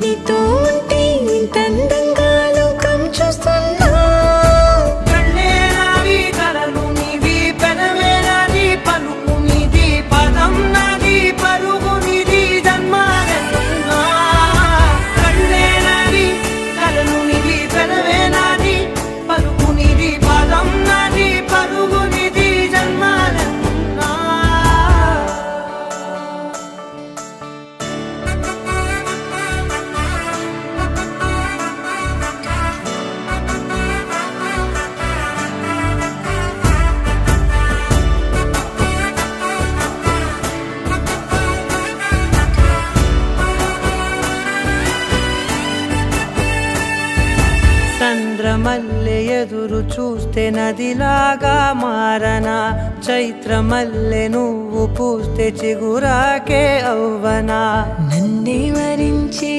నీతో ఉంటే ఇంత అందంగా లోకం చూస్తున్నా కళ్ళే నావి కలలు నీవి పెదవే నాది పలుకు నీది పదం నాది పరుగు నీది జన్మాలెన్నున్నా కళ్ళే నావి కలలు నీవి పెదవే నాది పలుకు నీది పదం నాది పరుగు నీది జన్మాలెన్నున్నా చంద్రమల్లె ఎదురు చూస్తే నదిలాగా మారనా చైత్రమల్లె నువ్వు పూస్తే చిగురాకే అవ్వనా నన్నే వరించే